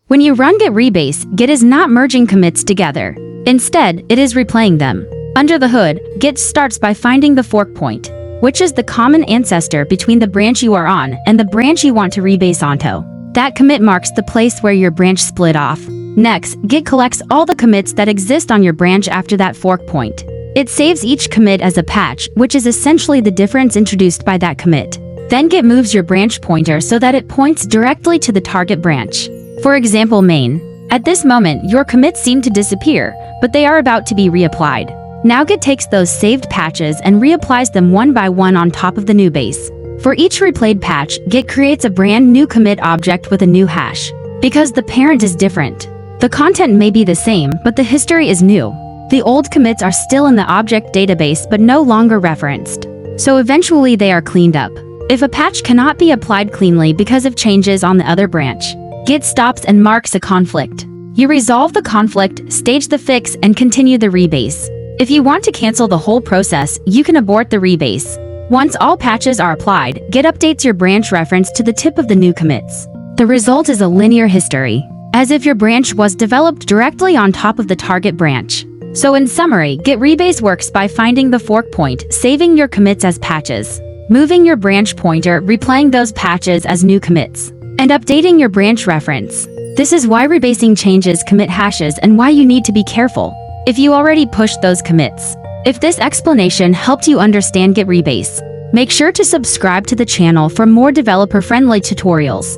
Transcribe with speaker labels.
Speaker 1: When you run Git Rebase, Git is not merging commits together. Instead, it is replaying them. Under the hood, Git starts by finding the fork point, which is the common ancestor between the branch you are on and the branch you want to rebase onto. That commit marks the place where your branch split off. Next, Git collects all the commits that exist on your branch after that fork point. It saves each commit as a patch, which is essentially the difference introduced by that commit. Then Git moves your branch pointer so that it points directly to the target branch. For example, main. At this moment, your commits seem to disappear, but they are about to be reapplied. Now Git takes those saved patches and reapplies them one by one on top of the new base. For each replayed patch, Git creates a brand new commit object with a new hash. Because the parent is different. The content may be the same, but the history is new. The old commits are still in the object database but no longer referenced. So eventually they are cleaned up. If a patch cannot be applied cleanly because of changes on the other branch, Git stops and marks a conflict. You resolve the conflict, stage the fix, and continue the rebase. If you want to cancel the whole process, you can abort the rebase. Once all patches are applied, Git updates your branch reference to the tip of the new commits. The result is a linear history, as if your branch was developed directly on top of the target branch. So in summary, Git Rebase works by finding the fork point, saving your commits as patches, moving your branch pointer, replaying those patches as new commits, and updating your branch reference. This is why rebasing changes commit hashes and why you need to be careful if you already pushed those commits. If this explanation helped you understand Git Rebase, make sure to subscribe to the channel for more developer-friendly tutorials.